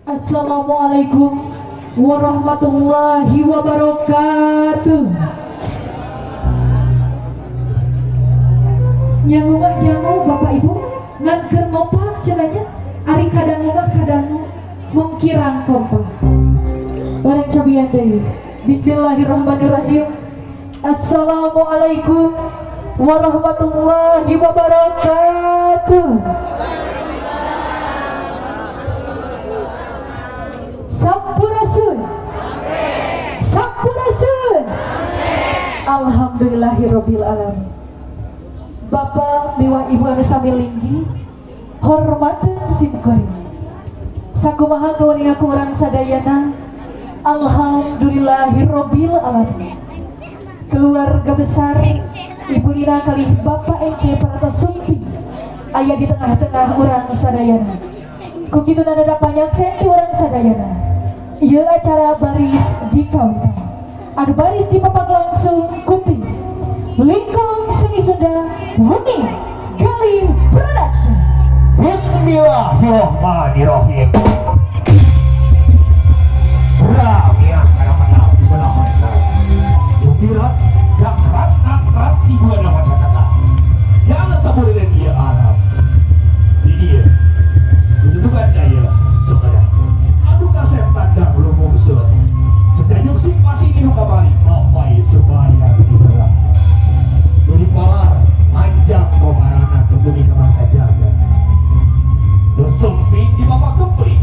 Assalamualaikum warahmatullahi wabarakatuh. Nyangumah jangu Bapak Ibu nganker ngopak cenanya ari kadangu mah kadangu mungkirang kompak bareng cabian deui. Bismillahirrahmanirrahim. Assalamualaikum warahmatullahi wabarakatuh. Sampurasun, sampurasun. Alhamdulillahirabbil alamin. Bapak miwah ibu anu sami linggi hormateun simkuring. Sakumaha kauningaku urang sadayana. Alhamdulillahirabbil alamin. Keluarga besar Ibu Lina kalih Bapak Ence Parato Sumpi aya di tengah-tengah urang sadayana. Kukitu nada panjang senti urang sadayana. Ieu acara baris dikawitan. Anu baris dipapak langsung kuti Lingkong Seni Sunda Wuni Gali Production. Bismillahirrahmanirrahim. Ramian karena menang di belah mereka. Yukirat dan rat di dua nama kata. Jangan sabur dengan dia Arab. Di dia. Menentukan daya sekedar. Aduh kasep tanda belum musuh. Sejanjuk sing masih ini luka balik. Mampai sebaya di belah. Beri palar manjang komarana kebumi kemang saja. Dosumping di bapak kepri.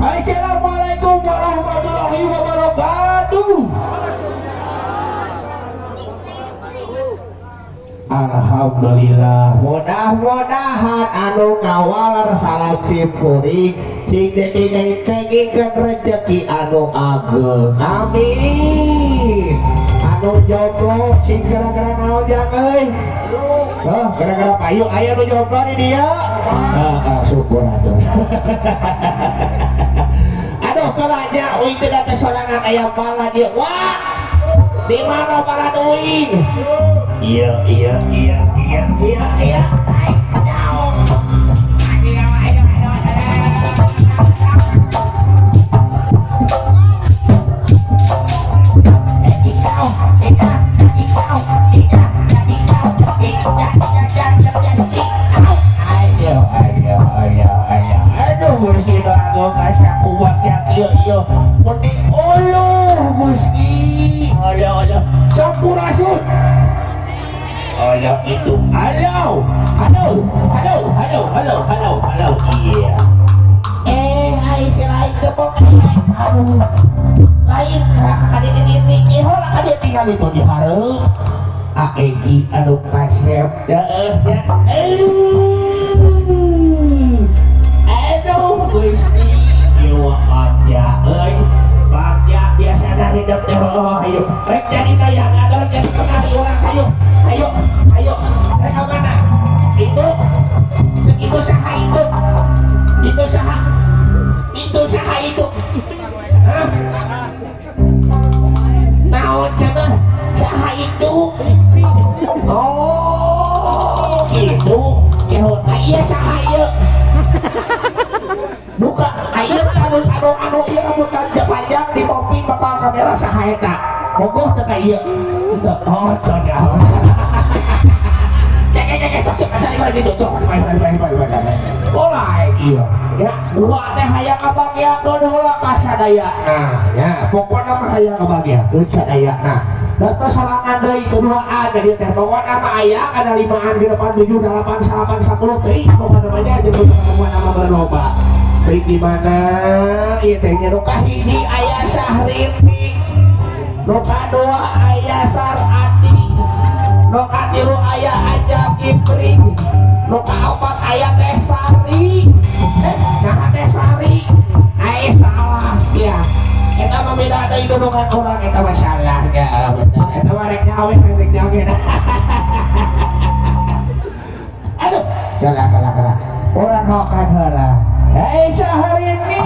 Assalamualaikum warahmatullahi wabarakatuh. Alhamdulillah, mudah-mudahan anu ngawal salak simkuring cing kengingkeun rezeki anu ageng. Amin. Anu jomblo cing gara-gara naon jang euy? Gara-gara payu aya nu jomblo di dia. Syukur atuh. Aduh kalanya uing teh teh sorangan aya bala dia. Wah. Di mana bala uing? Iya. Aduh, Gusti Dago kasih kuat ya iya. Mending Gusti. Allah. Sampurasun. Allah itu. Halo. Iya. Ai selain tepok aduh. Lain kakak ini heula kada tinggal itu di hareup. Aegi anu kasep deuhnya. Aduh Gusti, ieu bagja euy. Bagja biasana hidup teh hayu. Rek jadi daya ngador jadi penari urang hayu. Ayo. Rek mana? Itu saha itu? Itu saha itu? Hah? Naon cenah? Saha itu? Oh, itu. Iya saha ieu? Buka, ayo anu ieu rambut panjang di topi bakal kamera saha eta. Mogoh teh ka ieu. Oh, jangan. Ya, dua teh hayang ngabagiakeun heula ka sadayana. Ya, pokona mah hayang ngabagiakeun sadayana. Da tos sorangan deui keduaan jadi teh pokona mah aya kana 5an di depan 7 8 9 10 teuing pokona mah nya jeung pertemuan nama berloba. Teuing di mana ieu teh nya nu kahiji aya Syahrini. Nu kadua aya Sarati. Nu katilu aya Aja Kipring. Nu kaopat aya Teh Sari. Nah Teh Sari aya salah ya. Eta mah beda deui dudungan urang eta mah salah ya bener. Eta mah rek nyawet rek nyawet. Aduh, kala. Urang hokan heula. Hei Syahrini.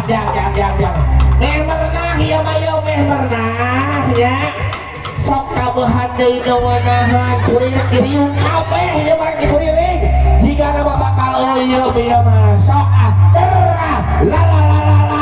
jang. Meh merenah ya mayo meh merenah ya. Sok kabehan deui neueunahan kuring diriung kabeh ya bareng dikuring. Jika nama bakal eueuh bieu mah sok la la la la la.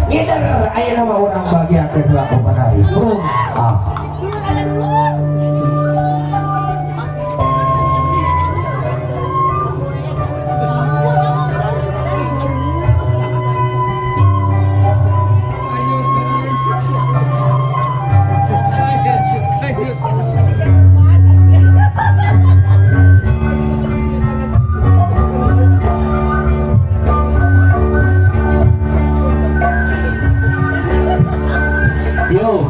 Ngider aya nama orang bagian ke laku penari. Yo,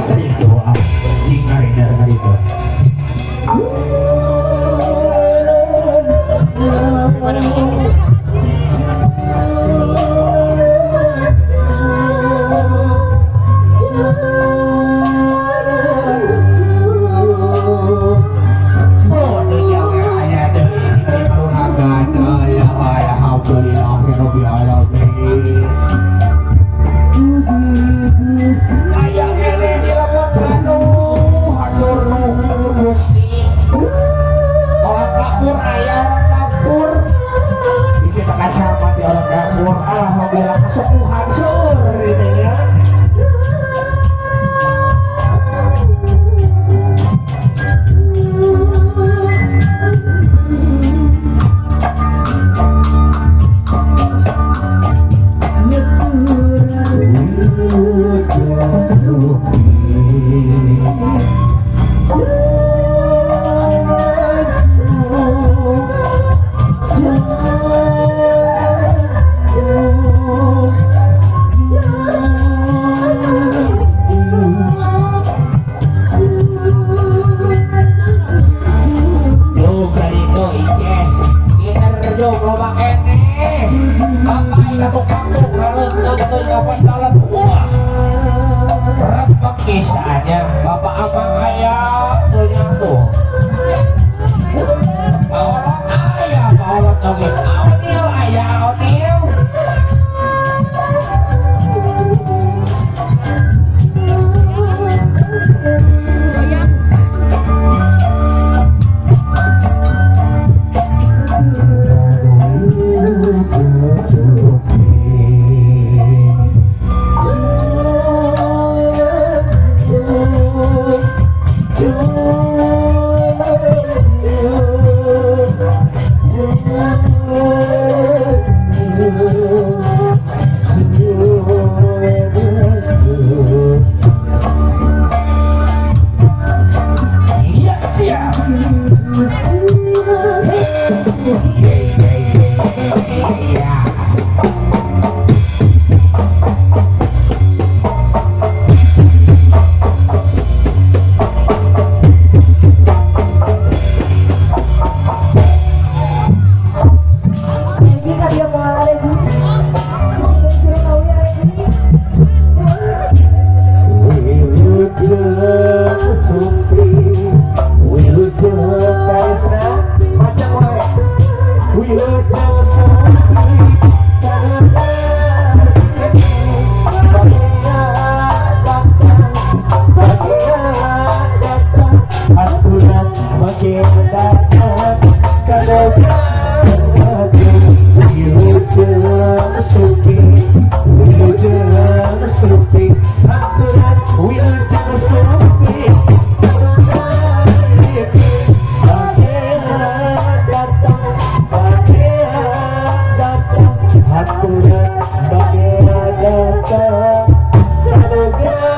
Gerak